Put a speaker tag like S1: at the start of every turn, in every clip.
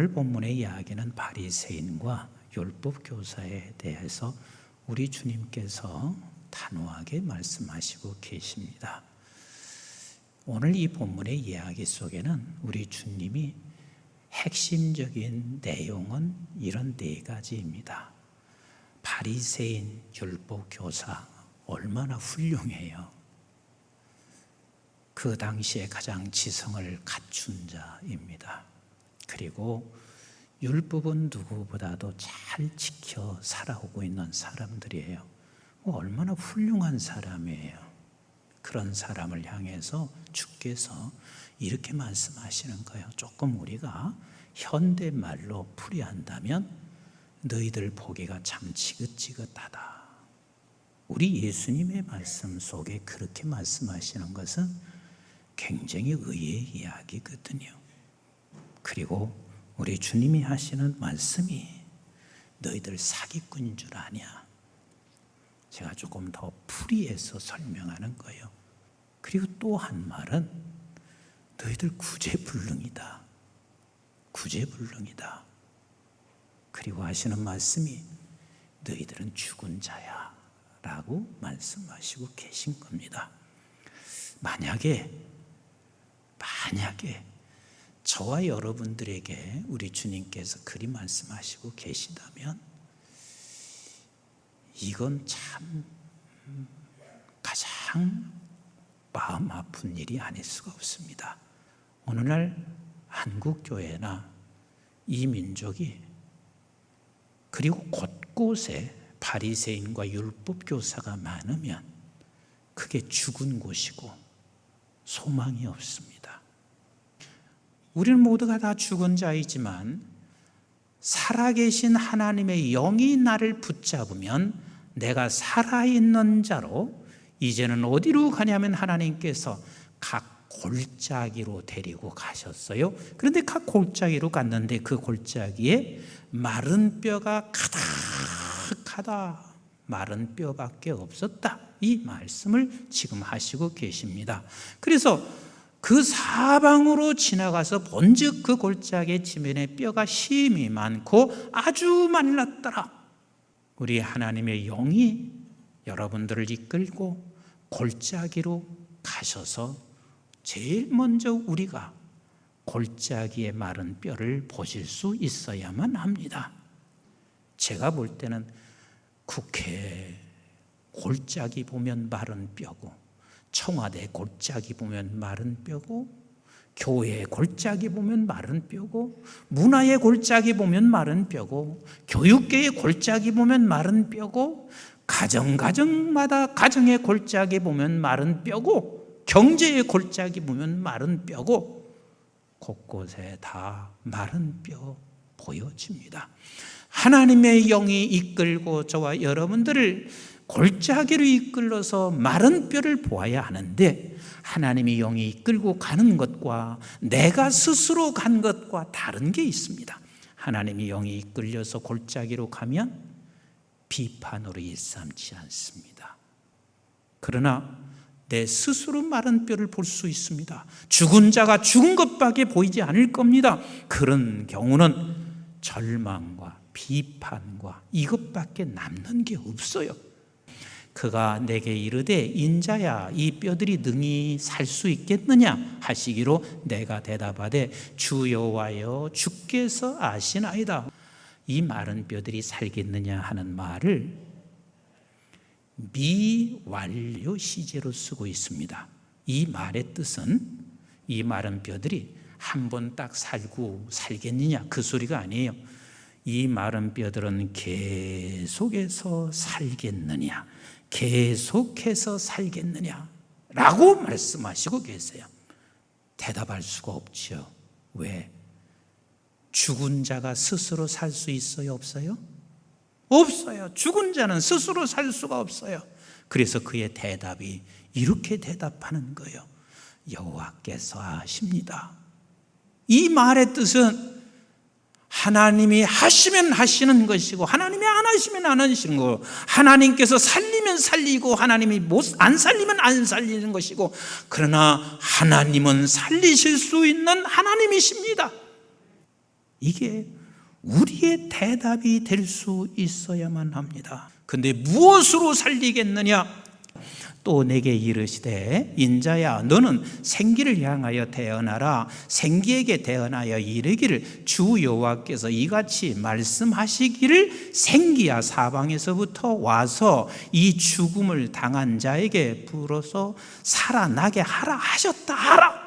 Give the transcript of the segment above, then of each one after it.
S1: 오늘 본문의 이야기는 바리새인과 율법 교사에 대해서 우리 주님께서 단호하게 말씀하시고 계십니다. 오늘 이 본문의 이야기 속에는 우리 주님이 핵심적인 내용은 이런 네 가지입니다. 바리새인, 율법 교사 얼마나 훌륭해요. 그 당시에 가장 지성을 갖춘 자입니다. 그리고 율법은 누구보다도 잘 지켜 살아오고 있는 사람들이에요. 얼마나 훌륭한 사람이에요. 그런 사람을 향해서 주께서 이렇게 말씀하시는 거예요. 조금 우리가 현대말로 풀이한다면 너희들 보기가 참 지긋지긋하다. 우리 예수님의 말씀 속에 그렇게 말씀하시는 것은 굉장히 의외의 이야기거든요. 그리고 우리 주님이 하시는 말씀이 너희들 사기꾼인 줄 아냐. 제가 조금 더 풀이해서 설명하는 거예요. 그리고 또 한 말은 너희들 구제불능이다. 구제불능이다. 그리고 하시는 말씀이 너희들은 죽은 자야 라고 말씀하시고 계신 겁니다. 만약에 저와 여러분들에게 우리 주님께서 그리 말씀하시고 계시다면 이건 참 가장 마음 아픈 일이 아닐 수가 없습니다. 오늘날 한국교회나 이 민족이 그리고 곳곳에 바리새인과 율법교사가 많으면 그게 죽은 곳이고 소망이 없습니다. 우리는 모두가 다 죽은 자이지만 살아계신 하나님의 영이 나를 붙잡으면 내가 살아있는 자로 이제는 어디로 가냐면 하나님께서 각 골짜기로 데리고 가셨어요. 그런데 각 골짜기로 갔는데 그 골짜기에 마른 뼈가 가득하다. 마른 뼈밖에 없었다. 이 말씀을 지금 하시고 계십니다. 그래서 그 사방으로 지나가서 본즉 그 골짜기 지면에 뼈가 심이 많고 아주 말랐더라. 우리 하나님의 영이 여러분들을 이끌고 골짜기로 가셔서 제일 먼저 우리가 골짜기의 마른 뼈를 보실 수 있어야만 합니다. 제가 볼 때는 국회 골짜기 보면 마른 뼈고, 청와대 골짜기 보면 마른 뼈고, 교회 골짜기 보면 마른 뼈고, 문화의 골짜기 보면 마른 뼈고, 교육계의 골짜기 보면 마른 뼈고, 가정마다 가정의 골짜기 보면 마른 뼈고, 경제의 골짜기 보면 마른 뼈고, 곳곳에 다 마른 뼈 보여집니다. 하나님의 영이 이끌고 저와 여러분들을 골짜기로 이끌어서 마른 뼈를 보아야 하는데, 하나님의 영이 이끌고 가는 것과 내가 스스로 간 것과 다른 게 있습니다. 하나님의 영이 이끌려서 골짜기로 가면 비판으로 일삼지 않습니다. 그러나 내 스스로 마른 뼈를 볼 수 있습니다. 죽은 자가 죽은 것밖에 보이지 않을 겁니다. 그런 경우는 절망과 비판과 이것밖에 남는 게 없어요. 그가 내게 이르되 인자야 이 뼈들이 능히 살 수 있겠느냐 하시기로 내가 대답하되 주 여호와여 주께서 아시나이다. 이 마른 뼈들이 살겠느냐 하는 말을 미완료 시제로 쓰고 있습니다. 이 말의 뜻은 이 마른 뼈들이 한 번 딱 살고 살겠느냐 그 소리가 아니에요. 이 마른 뼈들은 계속해서 살겠느냐, 계속해서 살겠느냐 라고 말씀하시고 계세요. 대답할 수가 없죠. 왜? 죽은 자가 스스로 살 수 있어요? 없어요? 없어요. 죽은 자는 스스로 살 수가 없어요. 그래서 그의 대답이 이렇게 대답하는 거예요. 여호와께서 아십니다. 이 말의 뜻은 하나님이 하시면 하시는 것이고 하나님이 안 하시면 안 하시는 거고, 하나님께서 살리면 살리고 하나님이 안 살리면 안 살리는 것이고, 그러나 하나님은 살리실 수 있는 하나님이십니다. 이게 우리의 대답이 될 수 있어야만 합니다. 근데 무엇으로 살리겠느냐? 또 내게 이르시되 인자야 너는 생기를 향하여 대언하라. 생기에게 대언하여 이르기를 주 여호와께서 이같이 말씀하시기를 생기야 사방에서부터 와서 이 죽음을 당한 자에게 불어서 살아나게 하라 하셨다 하라.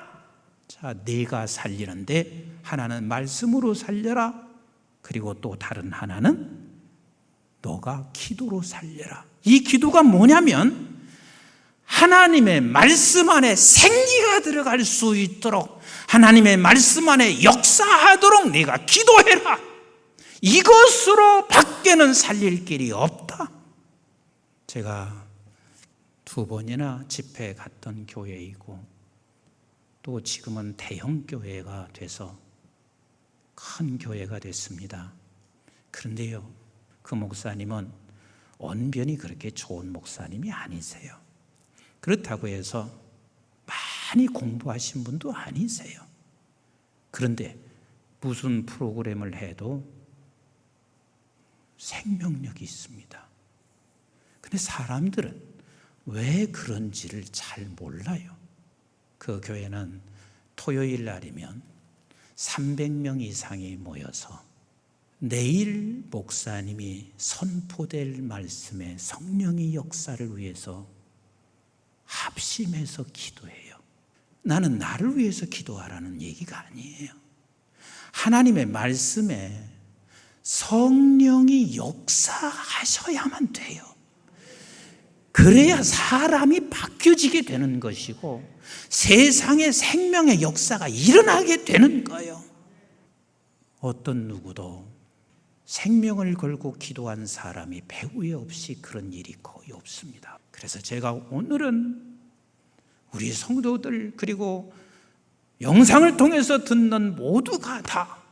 S1: 자, 네가 살리는데 하나는 말씀으로 살려라. 그리고 또 다른 하나는 너가 기도로 살려라. 이 기도가 뭐냐면 하나님의 말씀 안에 생기가 들어갈 수 있도록 하나님의 말씀 안에 역사하도록 네가 기도해라. 이것으로 밖에는 살릴 길이 없다. 제가 2번이나 집회 갔던 교회이고 또 지금은 대형 교회가 돼서 큰 교회가 됐습니다. 그런데요, 그 목사님은 언변이 그렇게 좋은 목사님이 아니세요. 그렇다고 해서 많이 공부하신 분도 아니세요. 그런데 무슨 프로그램을 해도 생명력이 있습니다. 근데 사람들은 왜 그런지를 잘 몰라요. 그 교회는 토요일 날이면 300명 이상이 모여서 내일 목사님이 선포될 말씀에 성령의 역사를 위해서 합심해서 기도해요. 나는 나를 위해서 기도하라는 얘기가 아니에요. 하나님의 말씀에 성령이 역사하셔야만 돼요. 그래야 사람이 바뀌어지게 되는 것이고 세상에 생명의 역사가 일어나게 되는 거예요. 어떤 누구도 생명을 걸고 기도한 사람이 배후에 없이 그런 일이 거의 없습니다. 그래서 제가 오늘은 우리 성도들 그리고 영상을 통해서 듣는 모두가 다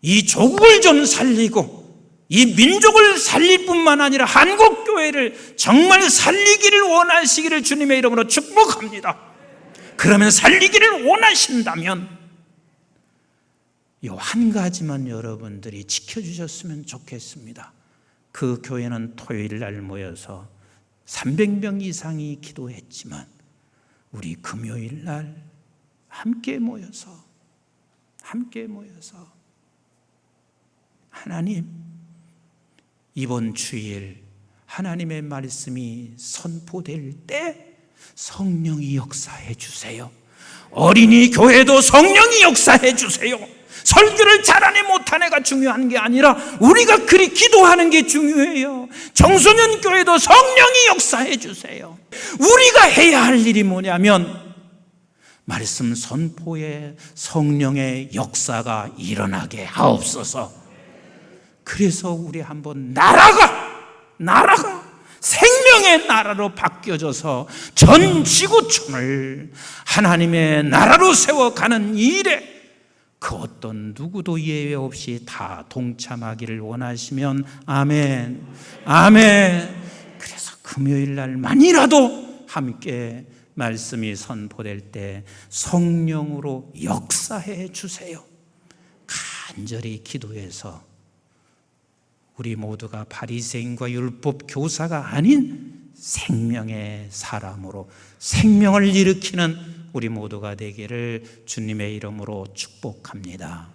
S1: 이 조국을 좀 살리고 이 민족을 살릴 뿐만 아니라 한국교회를 정말 살리기를 원하시기를 주님의 이름으로 축복합니다. 그러면 살리기를 원하신다면 이 한 가지만 여러분들이 지켜주셨으면 좋겠습니다. 그 교회는 토요일 날 모여서 300명 이상이 기도했지만 우리 금요일 날 함께 모여서 하나님, 이번 주일 하나님의 말씀이 선포될 때 성령이 역사해 주세요. 어린이 교회도 성령이 역사해 주세요. 설교를 잘하네 못하네가 중요한 게 아니라 우리가 그리 기도하는 게 중요해요. 청소년 교회도 성령이 역사해 주세요. 우리가 해야 할 일이 뭐냐면 말씀 선포에 성령의 역사가 일어나게 하옵소서. 그래서 우리 한번 나라가 생명의 나라로 바뀌어져서 전 지구촌을 하나님의 나라로 세워가는 일에 그 어떤 누구도 예외 없이 다 동참하기를 원하시면 아멘, 아멘. 그래서 금요일 날만이라도 함께 말씀이 선포될 때 성령으로 역사해 주세요. 간절히 기도해서 우리 모두가 바리새인과 율법 교사가 아닌 생명의 사람으로 생명을 일으키는 우리 모두가 되기를 주님의 이름으로 축복합니다.